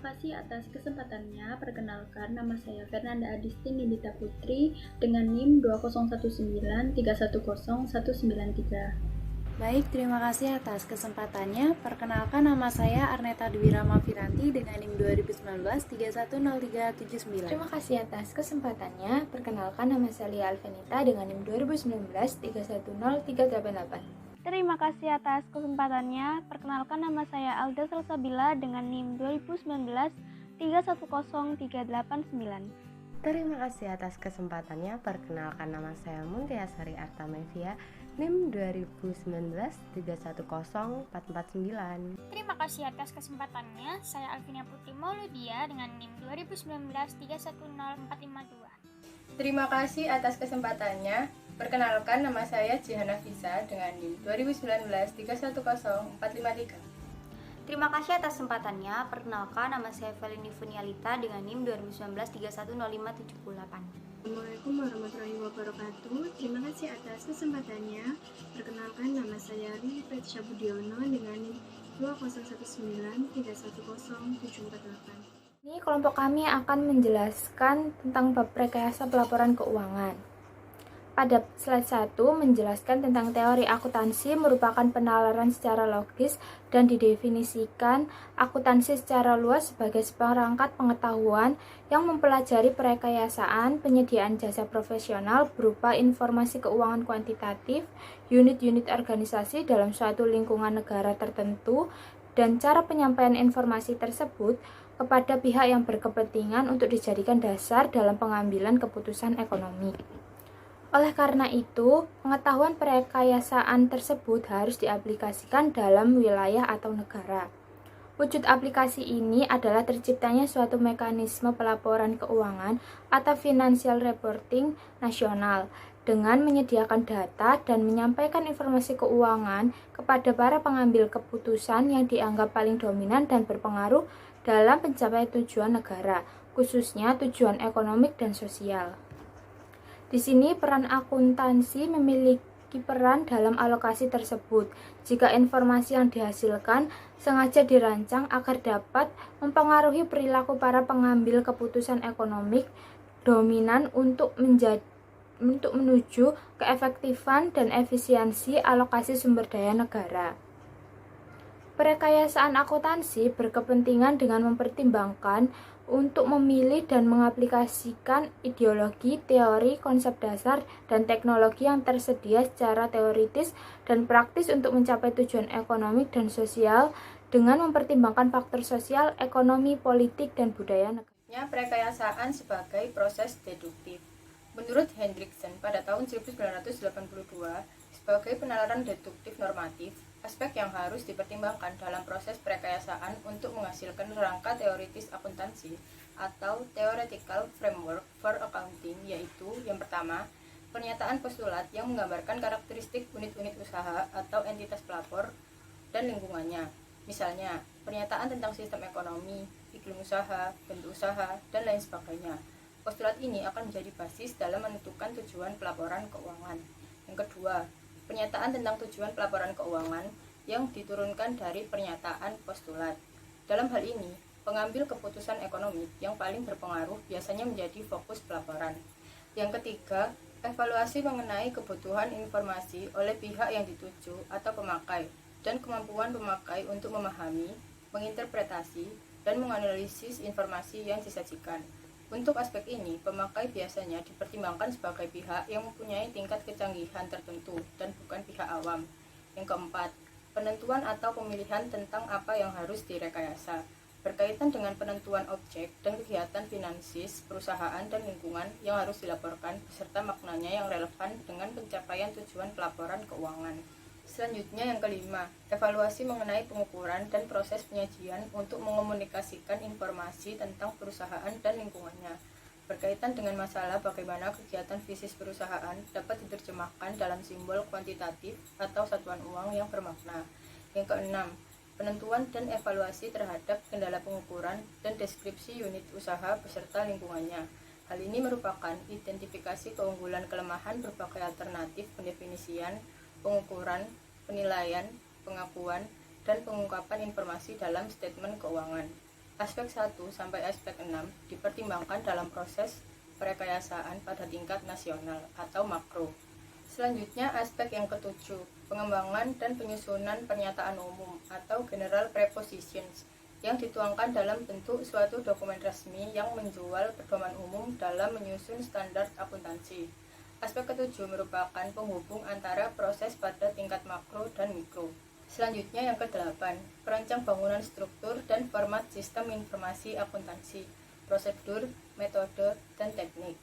kasih atas kesempatannya. Perkenalkan, nama saya Fernanda Adisti Nindita Putri dengan NIM 20193101193. Baik, terima kasih atas kesempatannya. Perkenalkan, nama saya Arneta Dwi Rama Firanti dengan NIM 2019 310379. Terima kasih atas kesempatannya. Perkenalkan, nama saya Lia Alvenita dengan NIM 2019 310388. Terima kasih atas kesempatannya. Perkenalkan, nama saya Alda Salsabila dengan NIM 2019 310389. Terima kasih atas kesempatannya. Perkenalkan, nama saya Muntiasari Artamevia, NIM 2019 310449. Terima kasih atas kesempatannya. Saya Alvina Putri Mauludia dengan NIM 2019 310452. Terima kasih atas kesempatannya. Perkenalkan, nama saya Jihana Fisa dengan NIM 2019 310453. Terima kasih atas kesempatannya. Perkenalkan, nama saya Felini Funialita dengan NIM 2019 310578. Assalamualaikum warahmatullahi wabarakatuh. Terima kasih atas kesempatannya. Perkenalkan, nama saya Riri Fetisha Budiono dengan NIM 20193107448. Ini kelompok kami akan menjelaskan tentang bab rekayasa pelaporan keuangan. Pada slide 1 menjelaskan tentang teori akuntansi merupakan penalaran secara logis dan didefinisikan akuntansi secara luas sebagai seperangkat pengetahuan yang mempelajari perekayasaan penyediaan jasa profesional berupa informasi keuangan kuantitatif, unit-unit organisasi dalam suatu lingkungan negara tertentu, dan cara penyampaian informasi tersebut kepada pihak yang berkepentingan untuk dijadikan dasar dalam pengambilan keputusan ekonomi. Oleh karena itu, pengetahuan perekayasaan tersebut harus diaplikasikan dalam wilayah atau negara. Wujud aplikasi ini adalah terciptanya suatu mekanisme pelaporan keuangan atau financial reporting nasional dengan menyediakan data dan menyampaikan informasi keuangan kepada para pengambil keputusan yang dianggap paling dominan dan berpengaruh dalam pencapaian tujuan negara, khususnya tujuan ekonomi dan sosial. Di sini peran akuntansi memiliki peran dalam alokasi tersebut. Jika informasi yang dihasilkan sengaja dirancang agar dapat mempengaruhi perilaku para pengambil keputusan ekonomi dominan untuk menuju keefektifan dan efisiensi alokasi sumber daya negara. Perekayasaan akuntansi berkepentingan dengan mempertimbangkan untuk memilih dan mengaplikasikan ideologi, teori, konsep dasar, dan teknologi yang tersedia secara teoritis dan praktis untuk mencapai tujuan ekonomi dan sosial dengan mempertimbangkan faktor sosial, ekonomi, politik, dan budaya negara. Perekayasaan sebagai proses deduktif. Menurut Hendriksen pada tahun 1982, sebagai penalaran deduktif normatif, aspek yang harus dipertimbangkan dalam proses perekayasaan untuk menghasilkan rangka teoritis akuntansi atau theoretical framework for accounting yaitu yang pertama, pernyataan postulat yang menggambarkan karakteristik unit-unit usaha atau entitas pelapor dan lingkungannya. Misalnya, pernyataan tentang sistem ekonomi, iklim usaha, bentuk usaha, dan lain sebagainya. Postulat ini akan menjadi basis dalam menentukan tujuan pelaporan keuangan. Yang kedua, pernyataan tentang tujuan pelaporan keuangan yang diturunkan dari pernyataan postulat. Dalam hal ini, pengambil keputusan ekonomi yang paling berpengaruh biasanya menjadi fokus pelaporan. Yang ketiga, evaluasi mengenai kebutuhan informasi oleh pihak yang dituju atau pemakai dan kemampuan pemakai untuk memahami, menginterpretasi, dan menganalisis informasi yang disajikan. Untuk aspek ini, pemakai biasanya dipertimbangkan sebagai pihak yang mempunyai tingkat kecanggihan tertentu dan bukan pihak awam. Yang keempat, penentuan atau pemilihan tentang apa yang harus direkayasa, berkaitan dengan penentuan objek dan kegiatan finansis, perusahaan, dan lingkungan yang harus dilaporkan, beserta maknanya yang relevan dengan pencapaian tujuan pelaporan keuangan. Selanjutnya yang kelima, evaluasi mengenai pengukuran dan proses penyajian untuk mengomunikasikan informasi tentang perusahaan dan lingkungannya, berkaitan dengan masalah bagaimana kegiatan fisik perusahaan dapat diterjemahkan dalam simbol kuantitatif atau satuan uang yang bermakna. Yang keenam, penentuan dan evaluasi terhadap kendala pengukuran dan deskripsi unit usaha beserta lingkungannya. Hal ini merupakan identifikasi keunggulan kelemahan berbagai alternatif pendefinisian, pengukuran, penilaian, pengakuan, dan pengungkapan informasi dalam statement keuangan. Aspek 1 sampai aspek 6 dipertimbangkan dalam proses perekayasaan pada tingkat nasional atau makro. Selanjutnya aspek yang ketujuh, pengembangan dan penyusunan pernyataan umum atau general prepositions yang dituangkan dalam bentuk suatu dokumen resmi yang menjual pedoman umum dalam menyusun standar akuntansi. Aspek ketujuh merupakan penghubung antara proses pada tingkat makro dan mikro. Selanjutnya yang ke-8, perancang bangunan struktur dan format sistem informasi akuntansi, prosedur, metode, dan teknik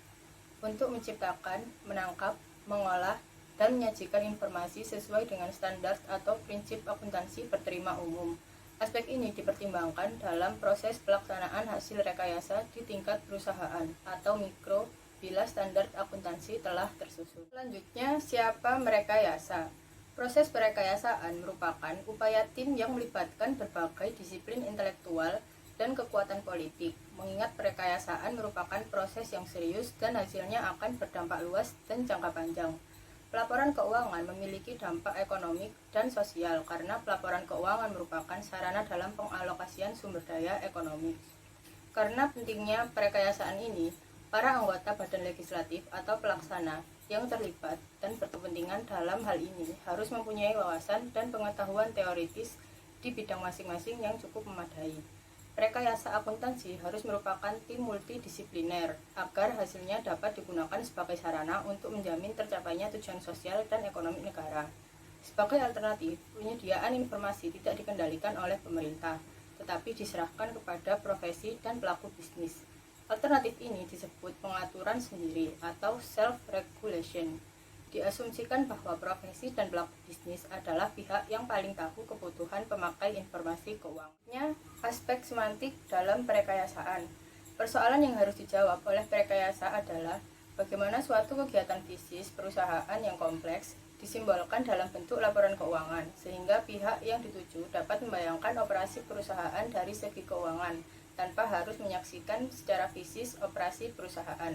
untuk menciptakan, menangkap, mengolah, dan menyajikan informasi sesuai dengan standar atau prinsip akuntansi berterima umum. Aspek ini dipertimbangkan dalam proses pelaksanaan hasil rekayasa di tingkat perusahaan atau mikro bila standar akuntansi telah tersusun. Selanjutnya, siapa merekayasa? Proses perekayasaan merupakan upaya tim yang melibatkan berbagai disiplin intelektual dan kekuatan politik, mengingat perekayasaan merupakan proses yang serius dan hasilnya akan berdampak luas dan jangka panjang. Pelaporan keuangan memiliki dampak ekonomi dan sosial karena pelaporan keuangan merupakan sarana dalam pengalokasian sumber daya ekonomi. Karena pentingnya perekayasaan ini, para anggota badan legislatif atau pelaksana yang terlibat dan berkepentingan dalam hal ini harus mempunyai wawasan dan pengetahuan teoritis di bidang masing-masing yang cukup memadai. Rekayasa akuntansi harus merupakan tim multidisipliner agar hasilnya dapat digunakan sebagai sarana untuk menjamin tercapainya tujuan sosial dan ekonomi negara. Sebagai alternatif, penyediaan informasi tidak dikendalikan oleh pemerintah, tetapi diserahkan kepada profesi dan pelaku bisnis. Alternatif ini disebut pengaturan sendiri atau self-regulation. Diasumsikan bahwa profesi dan pelaku bisnis adalah pihak yang paling tahu kebutuhan pemakai informasi keuangannya. Aspek semantik dalam perekayasaan. Persoalan yang harus dijawab oleh perekayasa adalah bagaimana suatu kegiatan bisnis perusahaan yang kompleks disimbolkan dalam bentuk laporan keuangan, sehingga pihak yang dituju dapat membayangkan operasi perusahaan dari segi keuangan, tanpa harus menyaksikan secara fisik operasi perusahaan.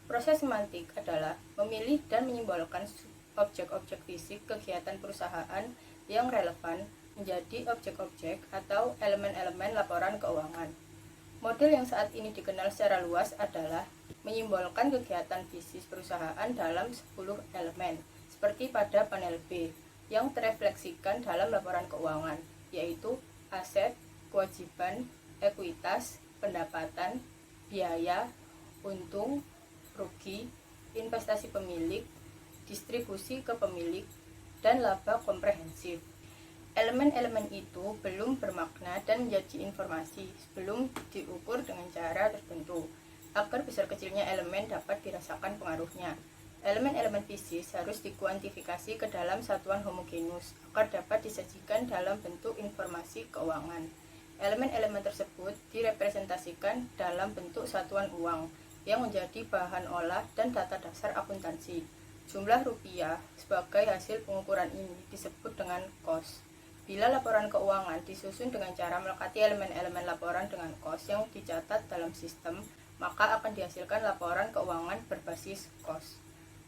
Proses semantik adalah memilih dan menyimbolkan objek-objek fisik kegiatan perusahaan yang relevan menjadi objek-objek atau elemen-elemen laporan keuangan. Model yang saat ini dikenal secara luas adalah menyimbolkan kegiatan bisnis perusahaan dalam 10 elemen, seperti pada panel B, yang terefleksikan dalam laporan keuangan, yaitu aset, kewajiban, ekuitas, pendapatan, biaya, untung, rugi, investasi pemilik, distribusi ke pemilik, dan laba komprehensif. Elemen-elemen itu belum bermakna dan menjadi informasi sebelum diukur dengan cara tertentu. Agar besar kecilnya elemen dapat dirasakan pengaruhnya, elemen-elemen fisik harus dikuantifikasi ke dalam satuan homogenus agar dapat disajikan dalam bentuk informasi keuangan. Elemen-elemen tersebut direpresentasikan dalam bentuk satuan uang yang menjadi bahan olah dan data dasar akuntansi. Jumlah rupiah sebagai hasil pengukuran ini disebut dengan kos. Bila laporan keuangan disusun dengan cara melekati elemen-elemen laporan dengan kos yang dicatat dalam sistem, maka akan dihasilkan laporan keuangan berbasis kos.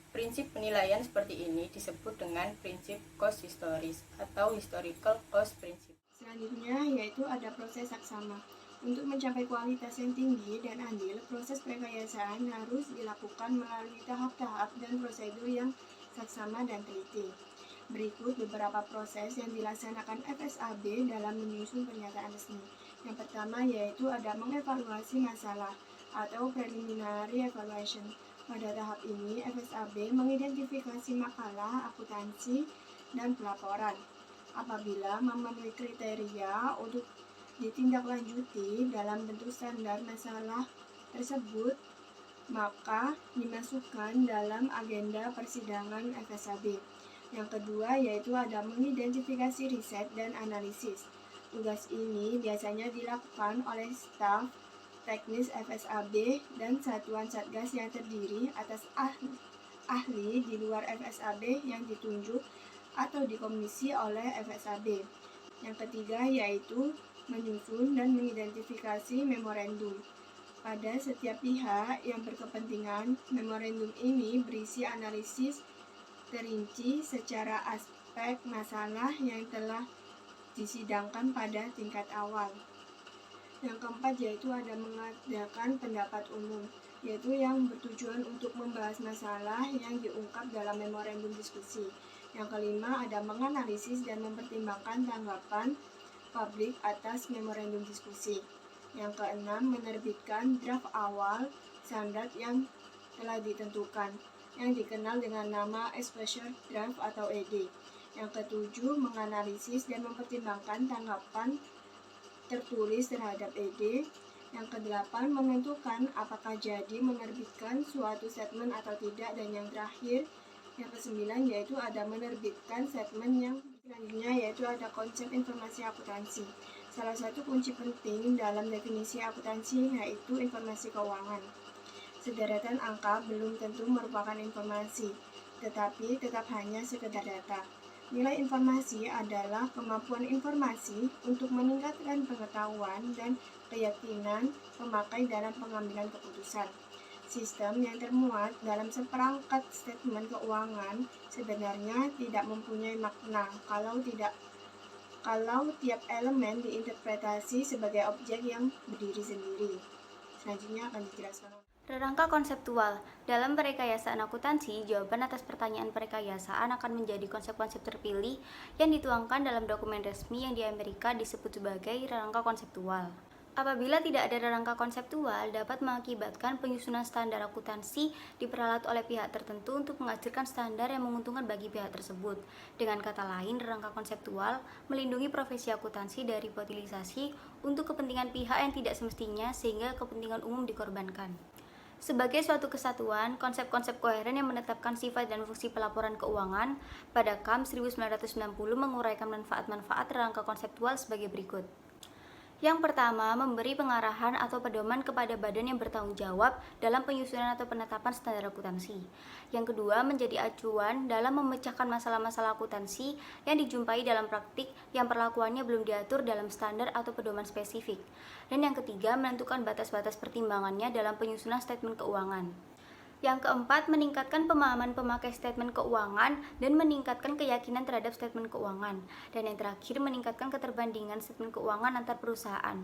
Prinsip penilaian seperti ini disebut dengan prinsip cost historis atau historical cost principle. Selanjutnya yaitu ada proses saksama. Untuk mencapai kualitas yang tinggi dan adil, proses perekayasaan harus dilakukan melalui tahap-tahap dan prosedur yang saksama dan teliti. Berikut beberapa proses yang dilaksanakan FSAB dalam menyusun pernyataan resmi. Yang pertama yaitu ada mengevaluasi masalah atau preliminary evaluation. Pada tahap ini, FSAB mengidentifikasi makalah, akuntansi, dan pelaporan. Apabila memenuhi kriteria untuk ditindaklanjuti dalam bentuk standar masalah tersebut, maka dimasukkan dalam agenda persidangan FSAB. Yang kedua yaitu ada mengidentifikasi riset dan analisis. Tugas ini biasanya dilakukan oleh staf teknis FSAB dan satuan satgas yang terdiri atas ahli di luar FSAB yang ditunjuk atau dikomisi oleh FSAB. Yang ketiga yaitu menyusun dan mengidentifikasi memorandum. Pada setiap pihak yang berkepentingan, memorandum ini berisi analisis terinci secara aspek masalah yang telah disidangkan pada tingkat awal. Yang keempat yaitu ada mengadakan pendapat umum, yaitu yang bertujuan untuk membahas masalah yang diungkap dalam memorandum diskusi. Yang kelima ada menganalisis dan mempertimbangkan tanggapan publik atas memorandum diskusi. Yang keenam menerbitkan draft awal standar yang telah ditentukan, yang dikenal dengan nama Exposure Draft atau ED. Yang ketujuh menganalisis dan mempertimbangkan tanggapan tertulis terhadap ED. Yang kedelapan menentukan apakah jadi menerbitkan suatu statement atau tidak. Dan yang terakhir, yang kesembilan yaitu ada menerbitkan statement. Yang selanjutnya yaitu ada konsep informasi akuntansi. Salah satu kunci penting dalam definisi akuntansi yaitu informasi keuangan. Sederetan angka belum tentu merupakan informasi, tetapi tetap hanya sekedar data. Nilai informasi adalah kemampuan informasi untuk meningkatkan pengetahuan dan keyakinan pemakai dalam pengambilan keputusan. Sistem yang termuat dalam seperangkat statement keuangan sebenarnya tidak mempunyai makna kalau tiap elemen diinterpretasi sebagai objek yang berdiri sendiri. Selanjutnya akan dijelaskan. Rangka konseptual. Dalam perekayasaan akuntansi, jawaban atas pertanyaan perekayasaan akan menjadi konsep-konsep terpilih yang dituangkan dalam dokumen resmi yang di Amerika disebut sebagai rangka konseptual. Apabila tidak ada rangka konseptual, dapat mengakibatkan penyusunan standar akuntansi diperalat oleh pihak tertentu untuk menghasilkan standar yang menguntungkan bagi pihak tersebut. Dengan kata lain, rangka konseptual melindungi profesi akuntansi dari politisasi untuk kepentingan pihak yang tidak semestinya sehingga kepentingan umum dikorbankan. Sebagai suatu kesatuan, konsep-konsep koheren yang menetapkan sifat dan fungsi pelaporan keuangan pada KAM 1990 menguraikan manfaat-manfaat rangka konseptual sebagai berikut. Yang pertama, memberi pengarahan atau pedoman kepada badan yang bertanggung jawab dalam penyusunan atau penetapan standar akuntansi. Yang kedua, menjadi acuan dalam memecahkan masalah-masalah akuntansi yang dijumpai dalam praktik yang perlakuannya belum diatur dalam standar atau pedoman spesifik. Dan yang ketiga, menentukan batas-batas pertimbangannya dalam penyusunan statement keuangan. Yang keempat, meningkatkan pemahaman pemakai statement keuangan dan meningkatkan keyakinan terhadap statement keuangan. Dan yang terakhir, meningkatkan keterbandingan statement keuangan antar perusahaan.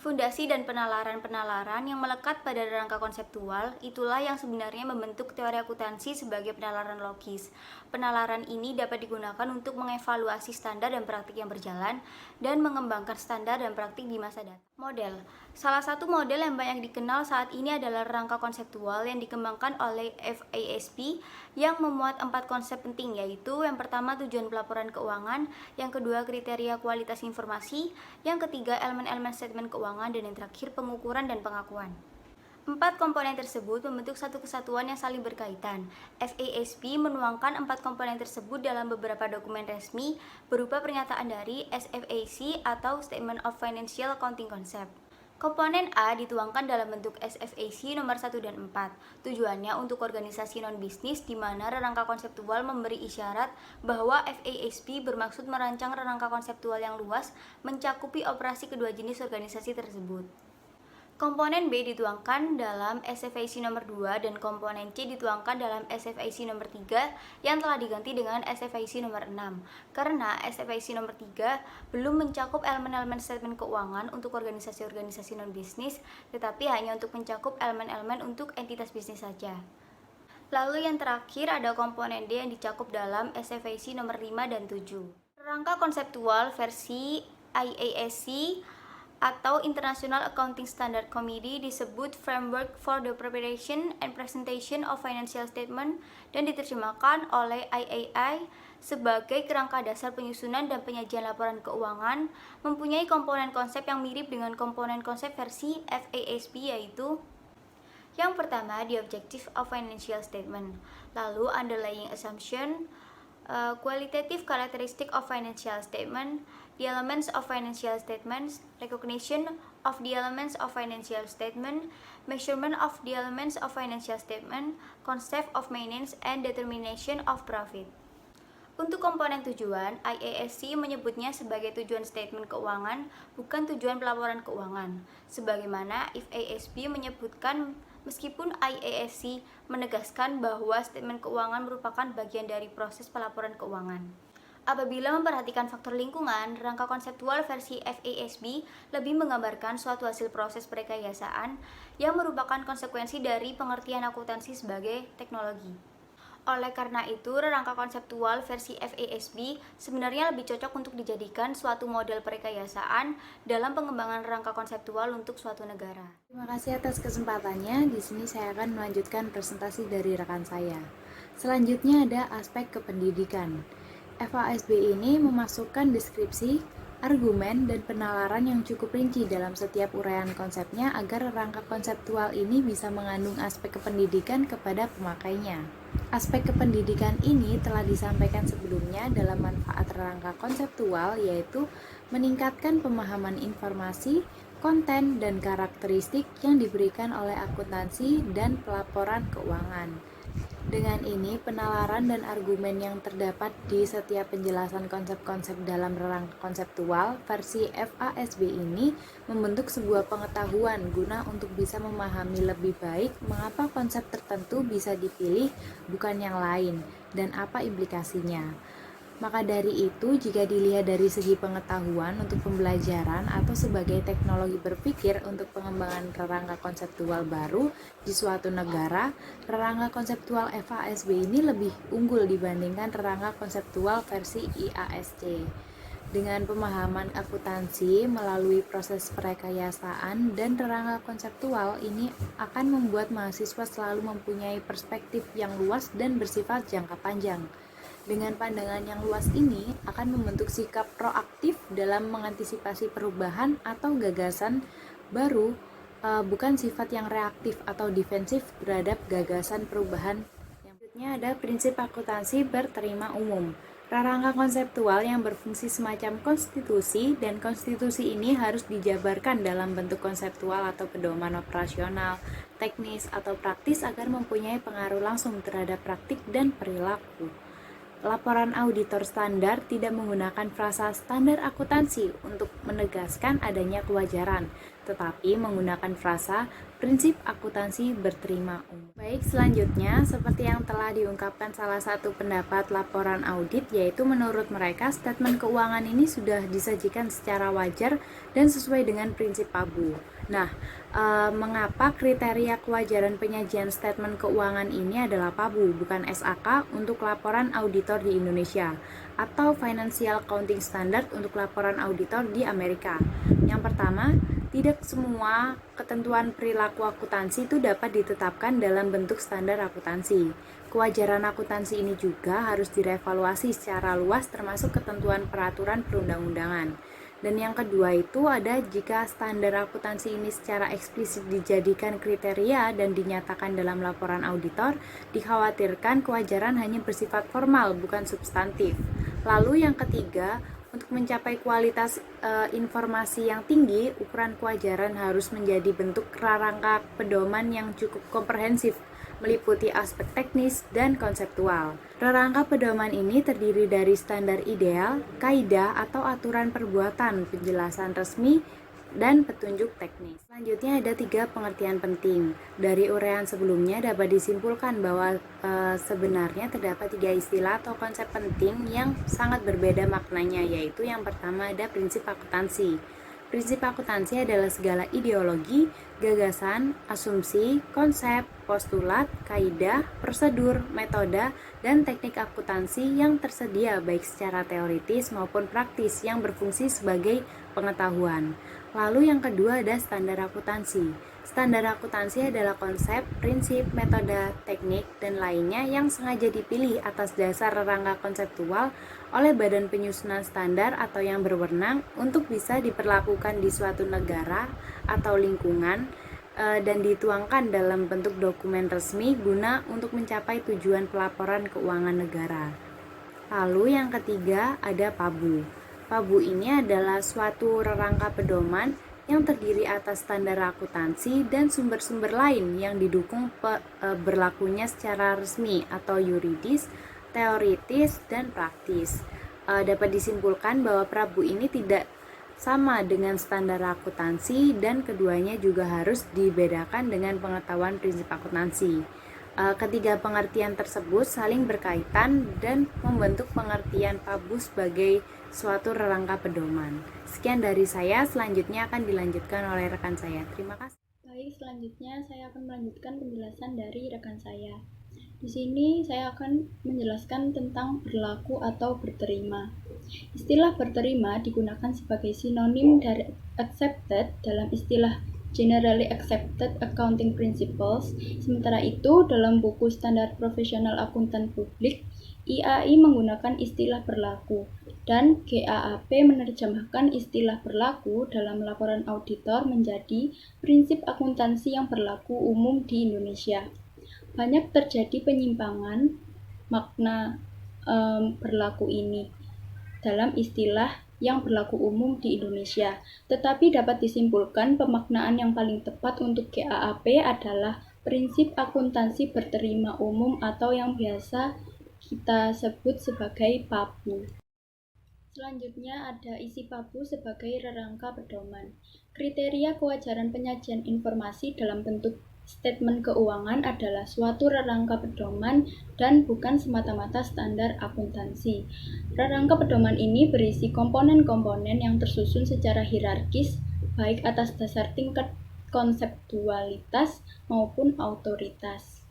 Fundasi dan penalaran-penalaran yang melekat pada rangka konseptual itulah yang sebenarnya membentuk teori akuntansi sebagai penalaran logis. Penalaran ini dapat digunakan untuk mengevaluasi standar dan praktik yang berjalan dan mengembangkan standar dan praktik di masa datang. Model. Salah satu model yang banyak dikenal saat ini adalah rangka konseptual yang dikembangkan oleh FASB yang memuat 4 konsep penting, yaitu yang pertama tujuan pelaporan keuangan, yang kedua kriteria kualitas informasi, yang ketiga elemen-elemen statement keuangan, dan yang terakhir pengukuran dan pengakuan. 4 komponen tersebut membentuk satu kesatuan yang saling berkaitan. FASB menuangkan 4 komponen tersebut dalam beberapa dokumen resmi berupa pernyataan dari SFAC atau Statement of Financial Accounting Concept. Komponen A dituangkan dalam bentuk SFAC nomor 1 dan 4. Tujuannya untuk organisasi non-bisnis di mana rangka konseptual memberi isyarat bahwa FASB bermaksud merancang rangka konseptual yang luas mencakupi operasi kedua jenis organisasi tersebut. Komponen B dituangkan dalam SFAC nomor 2 dan komponen C dituangkan dalam SFAC nomor 3 yang telah diganti dengan SFAC nomor 6 karena SFAC nomor 3 belum mencakup elemen-elemen statement keuangan untuk organisasi-organisasi non-bisnis tetapi hanya untuk mencakup elemen-elemen untuk entitas bisnis saja. Lalu yang terakhir ada komponen D yang dicakup dalam SFAC nomor 5 dan 7. Rangka konseptual versi IASC atau International Accounting Standard Committee disebut Framework for the Preparation and Presentation of Financial Statement dan diterjemahkan oleh IAI sebagai kerangka dasar penyusunan dan penyajian laporan keuangan, mempunyai komponen konsep yang mirip dengan komponen konsep versi FASB, yaitu yang pertama, the objective of financial statement, lalu underlying assumption, qualitative characteristic of financial statement, the elements of financial statements, recognition of the elements of financial statement, measurement of the elements of financial statement, concept of maintenance, and determination of profit. Untuk komponen tujuan, IASC menyebutnya sebagai tujuan statement keuangan, bukan tujuan pelaporan keuangan. Sebagaimana FASB menyebutkan, meskipun IASC menegaskan bahwa statement keuangan merupakan bagian dari proses pelaporan keuangan. Apabila memperhatikan faktor lingkungan, rangka konseptual versi FASB lebih menggambarkan suatu hasil proses perekayasaan yang merupakan konsekuensi dari pengertian akuntansi sebagai teknologi. Oleh karena itu, rangka konseptual versi FASB sebenarnya lebih cocok untuk dijadikan suatu model perekayasaan dalam pengembangan rangka konseptual untuk suatu negara. Terima kasih atas kesempatannya. Di sini saya akan melanjutkan presentasi dari rekan saya. Selanjutnya ada aspek kependidikan. FASB ini memasukkan deskripsi, argumen, dan penalaran yang cukup rinci dalam setiap uraian konsepnya agar rangka konseptual ini bisa mengandung aspek kependidikan kepada pemakainya. Aspek kependidikan ini telah disampaikan sebelumnya dalam manfaat rangka konseptual, yaitu meningkatkan pemahaman informasi, konten, dan karakteristik yang diberikan oleh akuntansi dan pelaporan keuangan. Dengan ini, penalaran dan argumen yang terdapat di setiap penjelasan konsep-konsep dalam rangka konseptual versi FASB ini membentuk sebuah pengetahuan guna untuk bisa memahami lebih baik mengapa konsep tertentu bisa dipilih bukan yang lain dan apa implikasinya. Maka dari itu, jika dilihat dari segi pengetahuan untuk pembelajaran atau sebagai teknologi berpikir untuk pengembangan rangka konseptual baru di suatu negara, rangka konseptual FASB ini lebih unggul dibandingkan rangka konseptual versi IASC. Dengan pemahaman akuntansi melalui proses perekayasaan dan rangka konseptual ini akan membuat mahasiswa selalu mempunyai perspektif yang luas dan bersifat jangka panjang. Dengan pandangan yang luas ini akan membentuk sikap proaktif dalam mengantisipasi perubahan atau gagasan baru, bukan sifat yang reaktif atau defensif terhadap gagasan perubahan. Yang berikutnya ada prinsip akuntansi berterima umum. Rangka konseptual yang berfungsi semacam konstitusi, dan konstitusi ini harus dijabarkan dalam bentuk konseptual atau pedoman operasional, teknis, atau praktis agar mempunyai pengaruh langsung terhadap praktik dan perilaku. Laporan auditor standar tidak menggunakan frasa standar akuntansi untuk menegaskan adanya kewajaran, tetapi menggunakan frasa prinsip akuntansi berterima umum. Baik, selanjutnya seperti yang telah diungkapkan salah satu pendapat laporan audit, yaitu menurut mereka statement keuangan ini sudah disajikan secara wajar dan sesuai dengan prinsip PABU. Nah, mengapa kriteria kewajaran penyajian statement keuangan ini adalah PABU, bukan SAK untuk laporan auditor di Indonesia, atau Financial Accounting Standard untuk laporan auditor di Amerika? Yang pertama, tidak semua ketentuan perilaku akuntansi itu dapat ditetapkan dalam bentuk standar akuntansi. Kewajaran akuntansi ini juga harus direvaluasi secara luas termasuk ketentuan peraturan perundang-undangan. Dan yang kedua itu ada jika standar akuntansi ini secara eksplisit dijadikan kriteria dan dinyatakan dalam laporan auditor, dikhawatirkan kewajaran hanya bersifat formal bukan substantif. Lalu yang ketiga, untuk mencapai kualitas informasi yang tinggi, ukuran kewajaran harus menjadi bentuk rangka pedoman yang cukup komprehensif, meliputi aspek teknis dan konseptual. Rangka pedoman ini terdiri dari standar ideal, kaidah atau aturan perbuatan, penjelasan resmi, dan petunjuk teknis. Selanjutnya ada 3 pengertian penting. Dari uraian sebelumnya dapat disimpulkan bahwa sebenarnya terdapat 3 istilah atau konsep penting yang sangat berbeda maknanya, yaitu yang pertama ada prinsip akuntansi. Prinsip akuntansi adalah segala ideologi, gagasan, asumsi, konsep, postulat, kaidah, prosedur, metode, dan teknik akuntansi yang tersedia baik secara teoritis maupun praktis yang berfungsi sebagai pengetahuan. Lalu yang kedua ada standar akuntansi. Standar akuntansi adalah konsep, prinsip, metode, teknik, dan lainnya yang sengaja dipilih atas dasar rangka konseptual oleh badan penyusunan standar atau yang berwenang untuk bisa diperlakukan di suatu negara atau lingkungan dan dituangkan dalam bentuk dokumen resmi guna untuk mencapai tujuan pelaporan keuangan negara. Lalu yang ketiga ada PABU. PABU ini adalah suatu rangka pedoman yang terdiri atas standar akuntansi dan sumber-sumber lain yang didukung berlakunya secara resmi atau yuridis, teoritis, dan praktis. Dapat disimpulkan bahwa PABU ini tidak sama dengan standar akuntansi dan keduanya juga harus dibedakan dengan pengetahuan prinsip akuntansi. Ketiga pengertian tersebut saling berkaitan dan membentuk pengertian PABU sebagai suatu rangka pedoman. Sekian dari saya, selanjutnya akan dilanjutkan oleh rekan saya. Terima kasih. Baik, selanjutnya saya akan melanjutkan penjelasan dari rekan saya. Di sini saya akan menjelaskan tentang berlaku atau berterima. Istilah berterima digunakan sebagai sinonim dari accepted dalam istilah Generally Accepted Accounting Principles. Sementara itu, dalam buku Standar Profesional Akuntan Publik, IAI menggunakan istilah berlaku, dan GAAP menerjemahkan istilah berlaku dalam laporan auditor menjadi prinsip akuntansi yang berlaku umum di Indonesia. Banyak terjadi penyimpangan makna berlaku ini dalam istilah yang berlaku umum di Indonesia, tetapi dapat disimpulkan pemaknaan yang paling tepat untuk GAAP adalah prinsip akuntansi berterima umum atau yang biasa kita sebut sebagai PABU. Selanjutnya ada isi PABU sebagai rangka pedoman. Kriteria kewajaran penyajian informasi dalam bentuk statement keuangan adalah suatu rangka pedoman dan bukan semata-mata standar akuntansi. Rangka pedoman ini berisi komponen-komponen yang tersusun secara hierarkis, baik atas dasar tingkat konseptualitas maupun autoritas.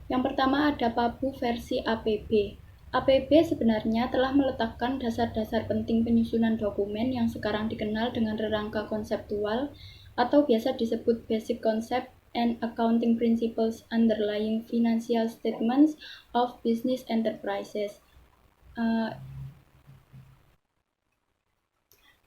Yang pertama ada PABU versi APB. APB sebenarnya telah meletakkan dasar-dasar penting penyusunan dokumen yang sekarang dikenal dengan rangka konseptual atau biasa disebut Basic Concept and Accounting Principles Underlying Financial Statements of Business Enterprises.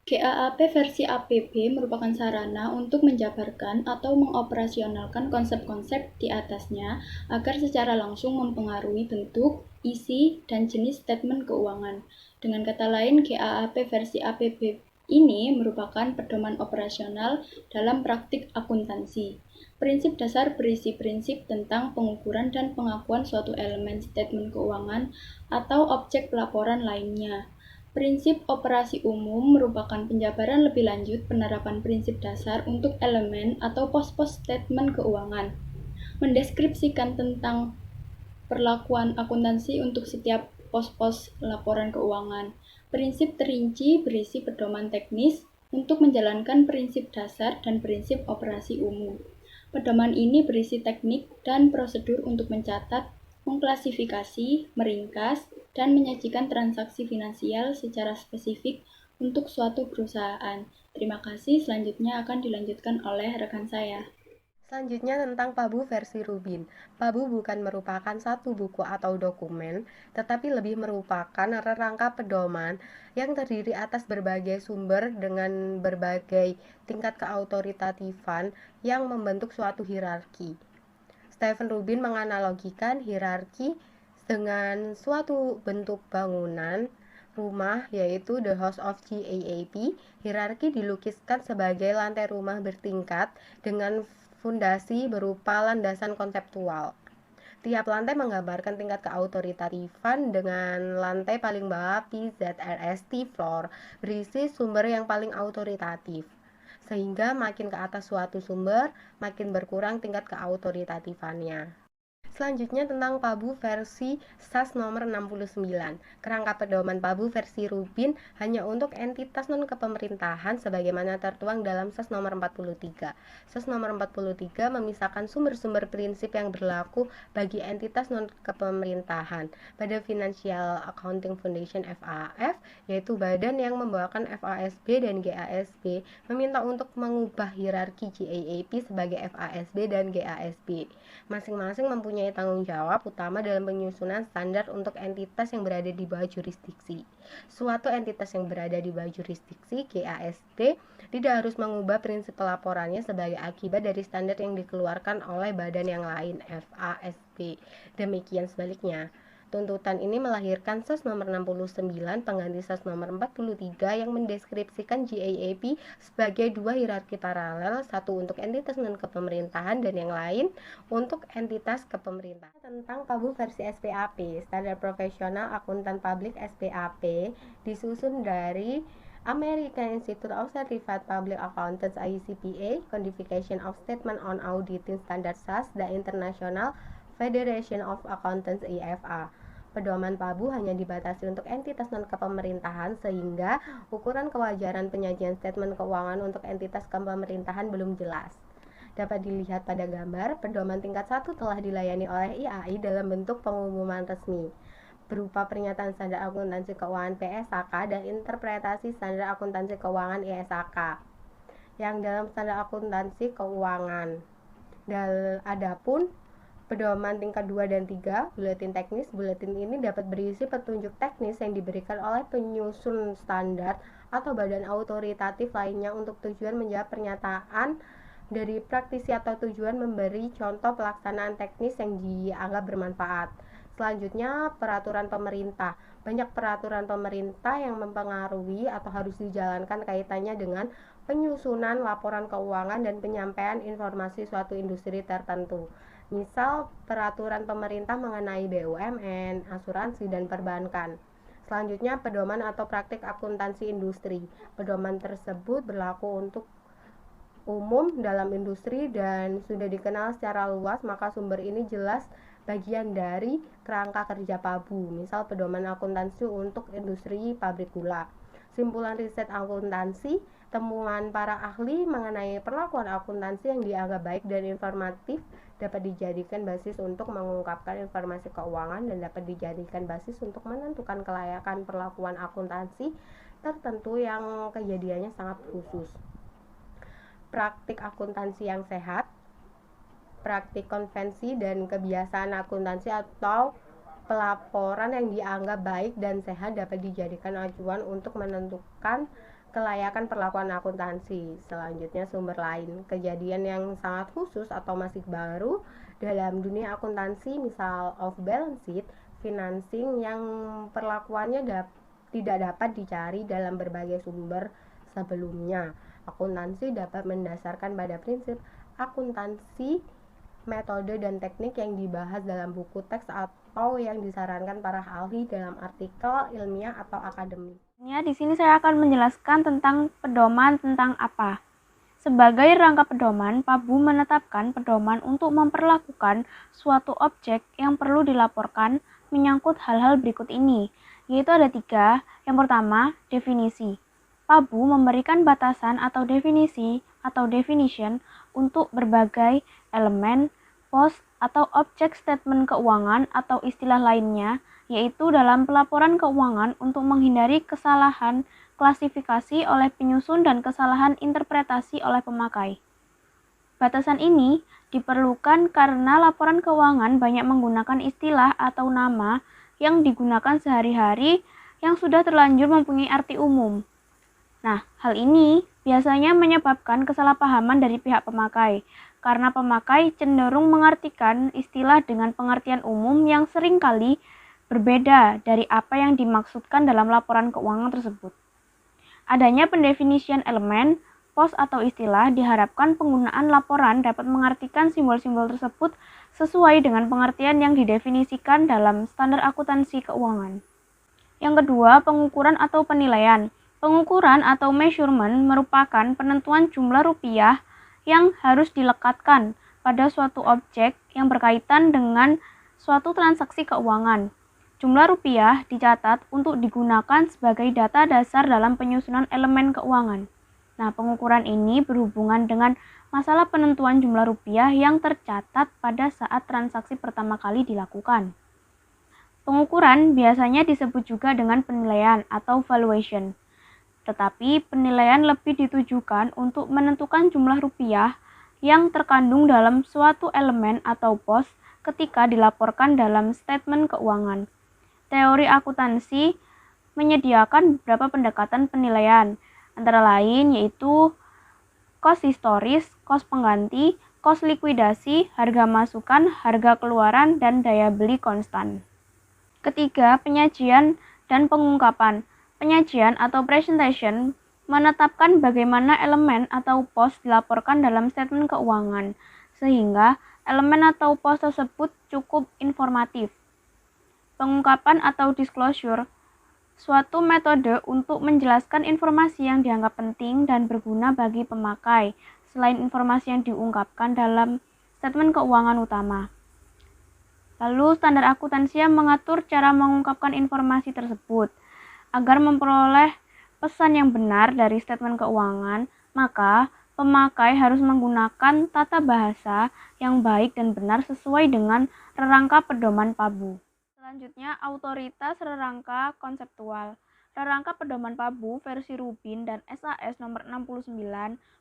GAAP versi APB merupakan sarana untuk menjabarkan atau mengoperasionalkan konsep-konsep di atasnya agar secara langsung mempengaruhi bentuk, isi, dan jenis statement keuangan. Dengan kata lain, GAAP versi APB ini merupakan pedoman operasional dalam praktik akuntansi. Prinsip dasar berisi prinsip tentang pengukuran dan pengakuan suatu elemen statement keuangan atau objek pelaporan lainnya. Prinsip operasi umum merupakan penjabaran lebih lanjut penerapan prinsip dasar untuk elemen atau pos-pos statement keuangan. Mendeskripsikan tentang perlakuan akuntansi untuk setiap pos-pos laporan keuangan. Prinsip terinci berisi pedoman teknis untuk menjalankan prinsip dasar dan prinsip operasi umum. Pedoman ini berisi teknik dan prosedur untuk mencatat, mengklasifikasi, meringkas, dan menyajikan transaksi finansial secara spesifik untuk suatu perusahaan. Terima kasih, selanjutnya akan dilanjutkan oleh rekan saya. Selanjutnya tentang PABU versi Rubin. PABU bukan merupakan satu buku atau dokumen, tetapi lebih merupakan rangka pedoman yang terdiri atas berbagai sumber dengan berbagai tingkat keautoritatifan yang membentuk suatu hierarki. Stephen Rubin menganalogikan hierarki dengan suatu bentuk bangunan rumah, yaitu The House of GAAP. Hierarki dilukiskan sebagai lantai rumah bertingkat dengan fundasi berupa landasan konseptual. Tiap lantai menggambarkan tingkat keautoritatifan dengan lantai paling bawah PZRST floor berisi sumber yang paling autoritatif. Sehingga makin ke atas suatu sumber, makin berkurang tingkat keautoritatifannya. Selanjutnya tentang PABU versi SAS nomor 69. Kerangka pedoman PABU versi Rubin hanya untuk entitas non-kepemerintahan sebagaimana tertuang dalam SAS nomor 43. SAS nomor 43 memisahkan sumber-sumber prinsip yang berlaku bagi entitas non-kepemerintahan pada Financial Accounting Foundation FAF, yaitu badan yang membawakan FASB dan GASB, meminta untuk mengubah hierarki GAAP sebagai FASB dan GASB. Masing-masing mempunyai tanggung jawab utama dalam penyusunan standar untuk entitas yang berada di bawah jurisdiksi. Suatu entitas yang berada di bawah jurisdiksi GASB tidak harus mengubah prinsip pelaporannya sebagai akibat dari standar yang dikeluarkan oleh badan yang lain FASB. Demikian sebaliknya. Tuntutan ini melahirkan SAS nomor 69 pengganti SAS nomor 43 yang mendeskripsikan GAAP sebagai dua hierarki paralel, satu untuk entitas non-kepemerintahan dan yang lain untuk entitas kepemerintahan. Tentang PABU versi SPAP, Standar Profesional Akuntan Publik SPAP, disusun dari American Institute of Certified Public Accountants (ICPA), Codification of Statement on Auditing Standards (SAS), dan International Federation of Accountants (IFA). Pedoman PABU hanya dibatasi untuk entitas non-kepemerintahan sehingga ukuran kewajaran penyajian statement keuangan untuk entitas kepemerintahan belum jelas. Dapat dilihat pada gambar, pedoman tingkat 1 telah dilayani oleh IAI dalam bentuk pengumuman resmi berupa pernyataan standar akuntansi keuangan PSAK dan interpretasi standar akuntansi keuangan ISAK yang dalam standar akuntansi keuangan. Adapun pedoman tingkat 2 dan 3, buletin teknis, buletin ini dapat berisi petunjuk teknis yang diberikan oleh penyusun standar atau badan autoritatif lainnya untuk tujuan menjawab pernyataan dari praktisi atau tujuan memberi contoh pelaksanaan teknis yang dianggap bermanfaat. Selanjutnya, peraturan pemerintah. Banyak peraturan pemerintah yang mempengaruhi atau harus dijalankan kaitannya dengan penyusunan laporan keuangan dan penyampaian informasi suatu industri tertentu. Misal, peraturan pemerintah mengenai BUMN, asuransi, dan perbankan. Selanjutnya, pedoman atau praktik akuntansi industri. Pedoman tersebut berlaku untuk umum dalam industri dan sudah dikenal secara luas, maka sumber ini jelas bagian dari kerangka kerja PABU, misal pedoman akuntansi untuk industri pabrik gula. Simpulan riset akuntansi, temuan para ahli mengenai perlakuan akuntansi yang dianggap baik dan informatif dapat dijadikan basis untuk mengungkapkan informasi keuangan dan dapat dijadikan basis untuk menentukan kelayakan perlakuan akuntansi tertentu yang kejadiannya sangat khusus. Praktik akuntansi yang sehat, praktik konvensi dan kebiasaan akuntansi atau pelaporan yang dianggap baik dan sehat dapat dijadikan acuan untuk menentukan kelayakan perlakuan akuntansi. Selanjutnya, sumber lain, kejadian yang sangat khusus atau masih baru dalam dunia akuntansi, misal off balance sheet financing yang perlakuannya tidak dapat dicari dalam berbagai sumber sebelumnya. Akuntansi dapat mendasarkan pada prinsip akuntansi, metode dan teknik yang dibahas dalam buku teks atau yang disarankan para ahli dalam artikel ilmiah atau akademik. Di sini saya akan menjelaskan tentang pedoman tentang apa. Sebagai rangka pedoman, PABU menetapkan pedoman untuk memperlakukan suatu objek yang perlu dilaporkan menyangkut hal-hal berikut ini, yaitu ada 3. Yang pertama, definisi. PABU memberikan batasan atau definisi atau definition untuk berbagai elemen, pos, atau objek statement keuangan atau istilah lainnya, yaitu dalam pelaporan keuangan untuk menghindari kesalahan klasifikasi oleh penyusun dan kesalahan interpretasi oleh pemakai. Batasan ini diperlukan karena laporan keuangan banyak menggunakan istilah atau nama yang digunakan sehari-hari yang sudah terlanjur mempunyai arti umum. Nah, hal ini biasanya menyebabkan kesalahpahaman dari pihak pemakai, karena pemakai cenderung mengartikan istilah dengan pengertian umum yang seringkali berbeda dari apa yang dimaksudkan dalam laporan keuangan tersebut. Adanya pendefinisian elemen, pos atau istilah diharapkan penggunaan laporan dapat mengartikan simbol-simbol tersebut sesuai dengan pengertian yang didefinisikan dalam standar akuntansi keuangan. Yang kedua, pengukuran atau penilaian. Pengukuran atau measurement merupakan penentuan jumlah rupiah yang harus dilekatkan pada suatu objek yang berkaitan dengan suatu transaksi keuangan. Jumlah rupiah dicatat untuk digunakan sebagai data dasar dalam penyusunan elemen keuangan. Nah, pengukuran ini berhubungan dengan masalah penentuan jumlah rupiah yang tercatat pada saat transaksi pertama kali dilakukan. Pengukuran biasanya disebut juga dengan penilaian atau valuation. Tetapi penilaian lebih ditujukan untuk menentukan jumlah rupiah yang terkandung dalam suatu elemen atau pos ketika dilaporkan dalam statement keuangan. Teori akuntansi menyediakan beberapa pendekatan penilaian, antara lain yaitu kos historis, kos pengganti, kos likuidasi, harga masukan, harga keluaran, dan daya beli konstan. Ketiga, penyajian dan pengungkapan. Penyajian atau presentation menetapkan bagaimana elemen atau pos dilaporkan dalam statement keuangan, sehingga elemen atau pos tersebut cukup informatif. Pengungkapan atau disclosure suatu metode untuk menjelaskan informasi yang dianggap penting dan berguna bagi pemakai, selain informasi yang diungkapkan dalam statement keuangan utama. Lalu, standar akuntansi mengatur cara mengungkapkan informasi tersebut. Agar memperoleh pesan yang benar dari statement keuangan, maka pemakai harus menggunakan tata bahasa yang baik dan benar sesuai dengan rerangka pedoman PABU. Selanjutnya, autoritas rerangka konseptual. Rerangka pedoman PABU versi Rubin dan SAS nomor 69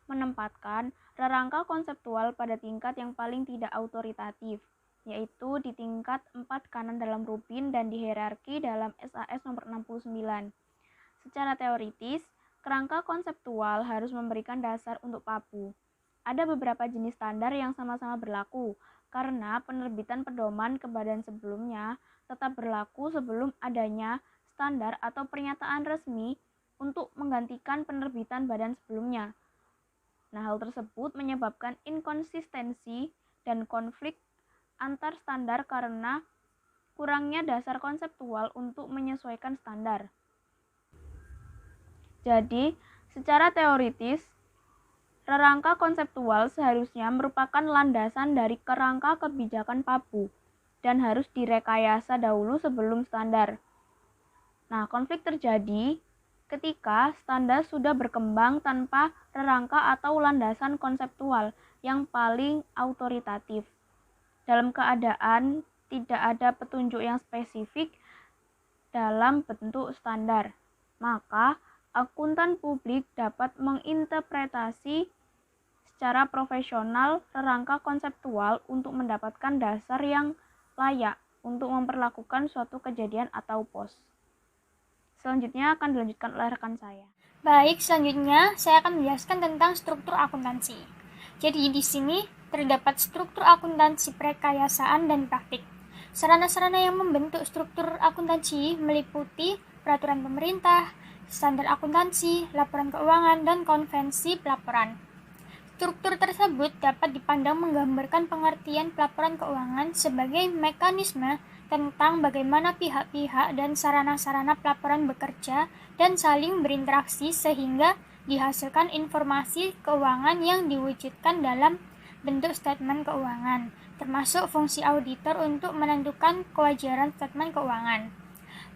menempatkan rerangka konseptual pada tingkat yang paling tidak autoritatif, yaitu di tingkat 4 kanan dalam Rubin dan di hierarki dalam SAS nomor 69. Secara teoritis, kerangka konseptual harus memberikan dasar untuk PABU. Ada beberapa jenis standar yang sama-sama berlaku, karena penerbitan pedoman ke badan sebelumnya tetap berlaku sebelum adanya standar atau pernyataan resmi untuk menggantikan penerbitan badan sebelumnya. Nah, hal tersebut menyebabkan inkonsistensi dan konflik antar standar karena kurangnya dasar konseptual untuk menyesuaikan standar. Jadi, secara teoritis, rerangka konseptual seharusnya merupakan landasan dari kerangka kebijakan PABU dan harus direkayasa dahulu sebelum standar. Nah, konflik terjadi ketika standar sudah berkembang tanpa rerangka atau landasan konseptual yang paling autoritatif. Dalam keadaan tidak ada petunjuk yang spesifik dalam bentuk standar, maka akuntan publik dapat menginterpretasi secara profesional rerangka konseptual untuk mendapatkan dasar yang layak untuk memperlakukan suatu kejadian atau pos. Selanjutnya akan dilanjutkan oleh rekan saya. Baik, selanjutnya saya akan menjelaskan tentang struktur akuntansi. Jadi di sini terdapat struktur akuntansi prekayasaan dan praktik. Sarana-sarana yang membentuk struktur akuntansi meliputi peraturan pemerintah, standar akuntansi, laporan keuangan, dan konvensi pelaporan. Struktur tersebut dapat dipandang menggambarkan pengertian pelaporan keuangan sebagai mekanisme tentang bagaimana pihak-pihak dan sarana-sarana pelaporan bekerja dan saling berinteraksi sehingga dihasilkan informasi keuangan yang diwujudkan dalam bentuk statement keuangan, termasuk fungsi auditor untuk menentukan kewajaran statement keuangan.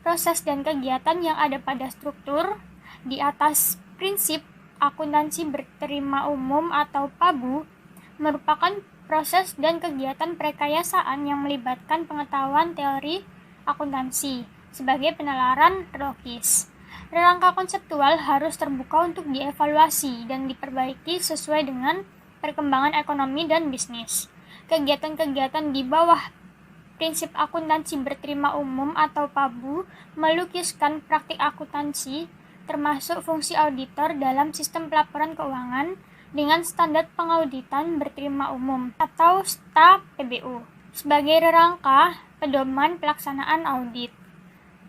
Proses dan kegiatan yang ada pada struktur di atas prinsip akuntansi berterima umum atau PABU merupakan proses dan kegiatan prekayasaan yang melibatkan pengetahuan teori akuntansi sebagai penalaran logis. Rerangka konseptual harus terbuka untuk dievaluasi dan diperbaiki sesuai dengan perkembangan ekonomi dan bisnis. Kegiatan-kegiatan di bawah prinsip akuntansi berterima umum atau PABU melukiskan praktik akuntansi termasuk fungsi auditor dalam sistem pelaporan keuangan dengan standar pengauditan berterima umum atau STA-PBU sebagai rerangka pedoman pelaksanaan audit.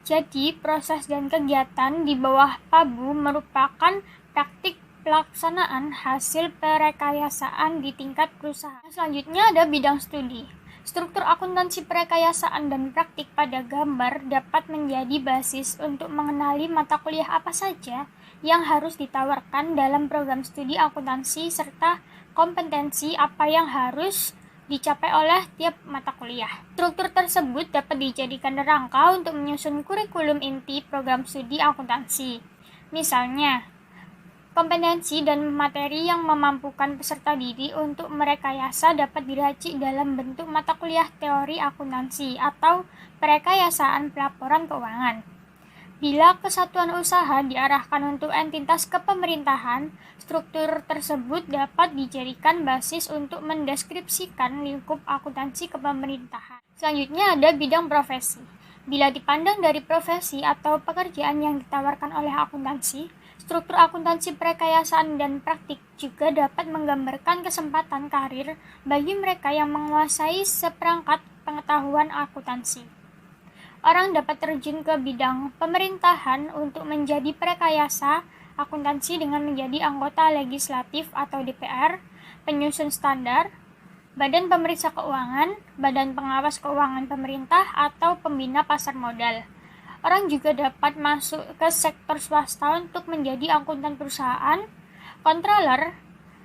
Jadi, proses dan kegiatan di bawah PABU merupakan praktik pelaksanaan hasil perekayasaan di tingkat perusahaan. Selanjutnya ada bidang studi. Struktur akuntansi perekayasaan dan praktik pada gambar dapat menjadi basis untuk mengenali mata kuliah apa saja yang harus ditawarkan dalam program studi akuntansi serta kompetensi apa yang harus dicapai oleh tiap mata kuliah. Struktur tersebut dapat dijadikan rangka untuk menyusun kurikulum inti program studi akuntansi. Misalnya, kompetensi dan materi yang memampukan peserta didik untuk merekayasa dapat diracik dalam bentuk mata kuliah teori akuntansi atau perekayasaan pelaporan keuangan. Bila kesatuan usaha diarahkan untuk entitas kepemerintahan, struktur tersebut dapat dijadikan basis untuk mendeskripsikan lingkup akuntansi kepemerintahan. Selanjutnya ada bidang profesi. Bila dipandang dari profesi atau pekerjaan yang ditawarkan oleh akuntansi, struktur akuntansi perekayasaan dan praktik juga dapat menggambarkan kesempatan karir bagi mereka yang menguasai seperangkat pengetahuan akuntansi. Orang dapat terjun ke bidang pemerintahan untuk menjadi perekayasa akuntansi dengan menjadi anggota legislatif atau DPR, penyusun standar, badan pemeriksa keuangan, badan pengawas keuangan pemerintah, atau pembina pasar modal. Orang juga dapat masuk ke sektor swasta untuk menjadi akuntan perusahaan, controller,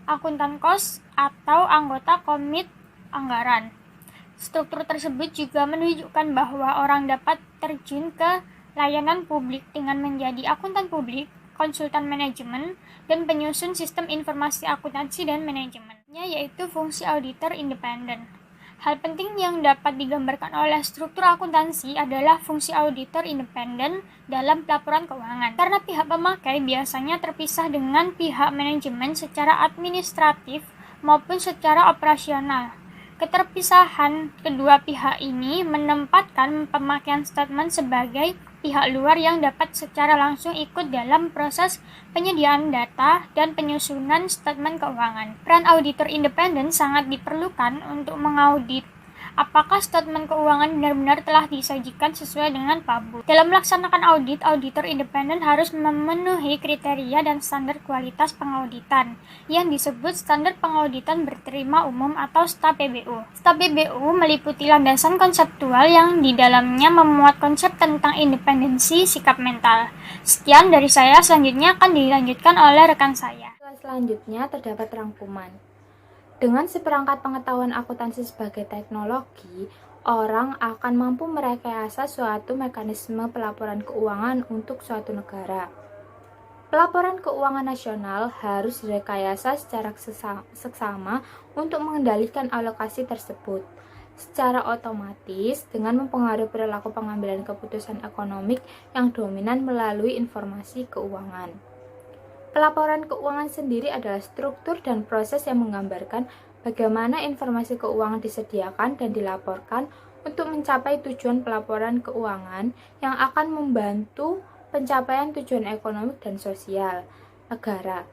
akuntan kos, atau anggota komite anggaran. Struktur tersebut juga menunjukkan bahwa orang dapat terjun ke layanan publik dengan menjadi akuntan publik, konsultan manajemen, dan penyusun sistem informasi akuntansi dan manajemennya, yaitu fungsi auditor independen. Hal penting yang dapat digambarkan oleh struktur akuntansi adalah fungsi auditor independen dalam pelaporan keuangan. Karena pihak pemakai biasanya terpisah dengan pihak manajemen secara administratif maupun secara operasional. Keterpisahan kedua pihak ini menempatkan pemakaian statement sebagai pihak luar yang dapat secara langsung ikut dalam proses penyediaan data dan penyusunan statement keuangan. Peran auditor independen sangat diperlukan untuk mengaudit apakah statement keuangan benar-benar telah disajikan sesuai dengan PABU. Dalam melaksanakan audit, auditor independen harus memenuhi kriteria dan standar kualitas pengauditan yang disebut standar pengauditan berterima umum atau STA-PBU. STA-PBU meliputi landasan konseptual yang di dalamnya memuat konsep tentang independensi sikap mental. Sekian dari saya, selanjutnya akan dilanjutkan oleh rekan saya. Selanjutnya terdapat rangkuman. Dengan seperangkat pengetahuan akuntansi sebagai teknologi, orang akan mampu merekayasa suatu mekanisme pelaporan keuangan untuk suatu negara. Pelaporan keuangan nasional harus direkayasa secara seksama untuk mengendalikan alokasi tersebut. Secara otomatis dengan mempengaruhi perilaku pengambilan keputusan ekonomik yang dominan melalui informasi keuangan. Pelaporan keuangan sendiri adalah struktur dan proses yang menggambarkan bagaimana informasi keuangan disediakan dan dilaporkan untuk mencapai tujuan pelaporan keuangan yang akan membantu pencapaian tujuan ekonomi dan sosial negara.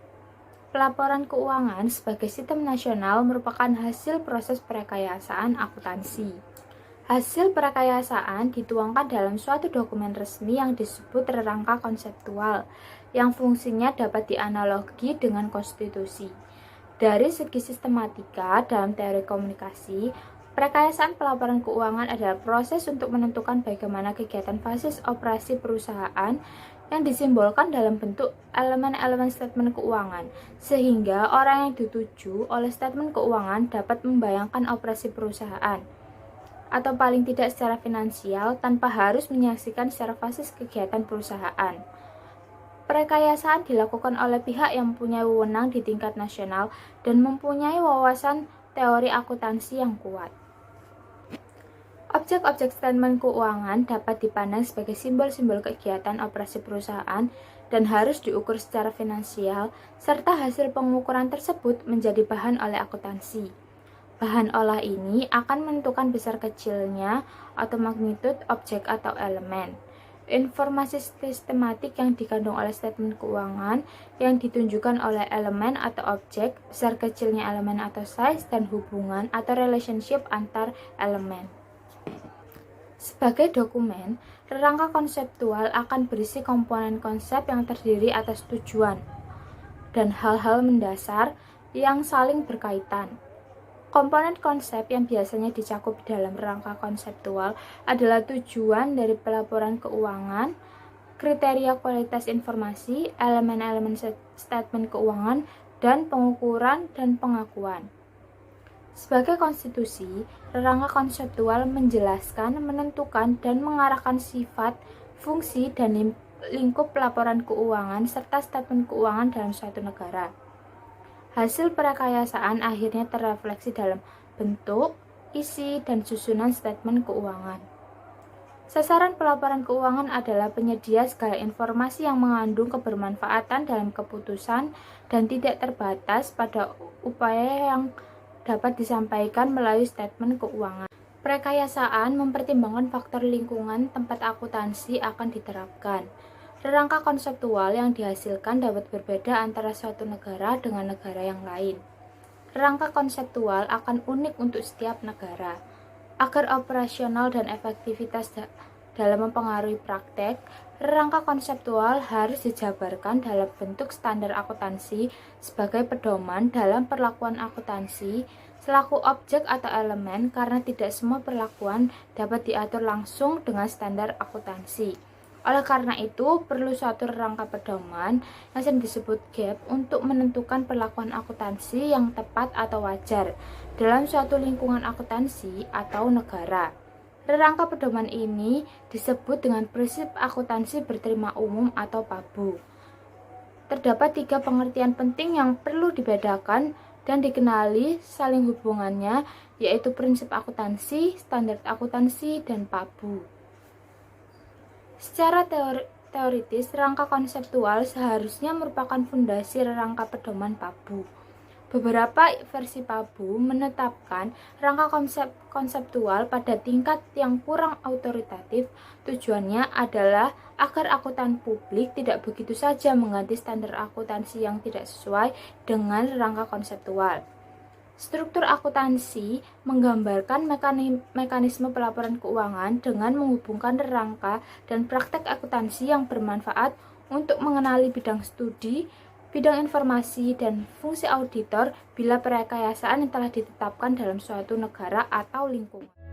Pelaporan keuangan sebagai sistem nasional merupakan hasil proses perekayasaan akuntansi. Hasil perekayasaan dituangkan dalam suatu dokumen resmi yang disebut rangka konseptual, yang fungsinya dapat dianalogi dengan konstitusi. Dari segi sistematika dalam teori komunikasi, perekayasaan pelaporan keuangan adalah proses untuk menentukan bagaimana kegiatan basis operasi perusahaan yang disimbolkan dalam bentuk elemen-elemen statement keuangan, sehingga orang yang dituju oleh statement keuangan dapat membayangkan operasi perusahaan, atau paling tidak secara finansial tanpa harus menyaksikan secara basis kegiatan perusahaan. Perekayasaan dilakukan oleh pihak yang mempunyai wewenang di tingkat nasional dan mempunyai wawasan teori akuntansi yang kuat. Objek-objek statement keuangan dapat dipandang sebagai simbol-simbol kegiatan operasi perusahaan dan harus diukur secara finansial, serta hasil pengukuran tersebut menjadi bahan oleh akuntansi. Bahan olah ini akan menentukan besar kecilnya atau magnitud objek atau elemen. Informasi sistematik yang dikandung oleh statement keuangan yang ditunjukkan oleh elemen atau objek, besar kecilnya elemen atau size, dan hubungan atau relationship antar elemen. Sebagai dokumen, rangka konseptual akan berisi komponen konsep yang terdiri atas tujuan dan hal-hal mendasar yang saling berkaitan. Komponen konsep yang biasanya dicakup dalam rangka konseptual adalah tujuan dari pelaporan keuangan, kriteria kualitas informasi, elemen-elemen statement keuangan, dan pengukuran dan pengakuan. Sebagai konstitusi, rangka konseptual menjelaskan, menentukan, dan mengarahkan sifat, fungsi, dan lingkup pelaporan keuangan serta statement keuangan dalam suatu negara. Hasil perekayasaan akhirnya terrefleksi dalam bentuk, isi, dan susunan statement keuangan. Sasaran pelaporan keuangan adalah penyedia segala informasi yang mengandung kebermanfaatan dalam keputusan dan tidak terbatas pada upaya yang dapat disampaikan melalui statement keuangan. Perekayasaan mempertimbangkan faktor lingkungan tempat akuntansi akan diterapkan. Rangka konseptual yang dihasilkan dapat berbeda antara suatu negara dengan negara yang lain. Rangka konseptual akan unik untuk setiap negara. Agar operasional dan efektivitas dalam mempengaruhi praktek, rangka konseptual harus dijabarkan dalam bentuk standar akuntansi sebagai pedoman dalam perlakuan akuntansi selaku objek atau elemen, karena tidak semua perlakuan dapat diatur langsung dengan standar akuntansi. Oleh karena itu, perlu suatu rangka pedoman yang sering disebut GAP untuk menentukan perlakuan akuntansi yang tepat atau wajar dalam suatu lingkungan akuntansi atau negara. Rangka pedoman ini disebut dengan prinsip akuntansi berterima umum atau PABU. Terdapat 3 pengertian penting yang perlu dibedakan dan dikenali saling hubungannya, yaitu prinsip akuntansi, standar akuntansi, dan PABU. Secara teoritis, rangka konseptual seharusnya merupakan fondasi rangka pedoman PABU. Beberapa versi PABU menetapkan rangka konseptual pada tingkat yang kurang autoritatif. Tujuannya adalah agar akuntan publik tidak begitu saja mengganti standar akuntansi yang tidak sesuai dengan rangka konseptual. Struktur akuntansi menggambarkan mekanisme pelaporan keuangan dengan menghubungkan rangka dan praktek akuntansi yang bermanfaat untuk mengenali bidang studi, bidang informasi, dan fungsi auditor bila perekayasaan yang telah ditetapkan dalam suatu negara atau lingkungan.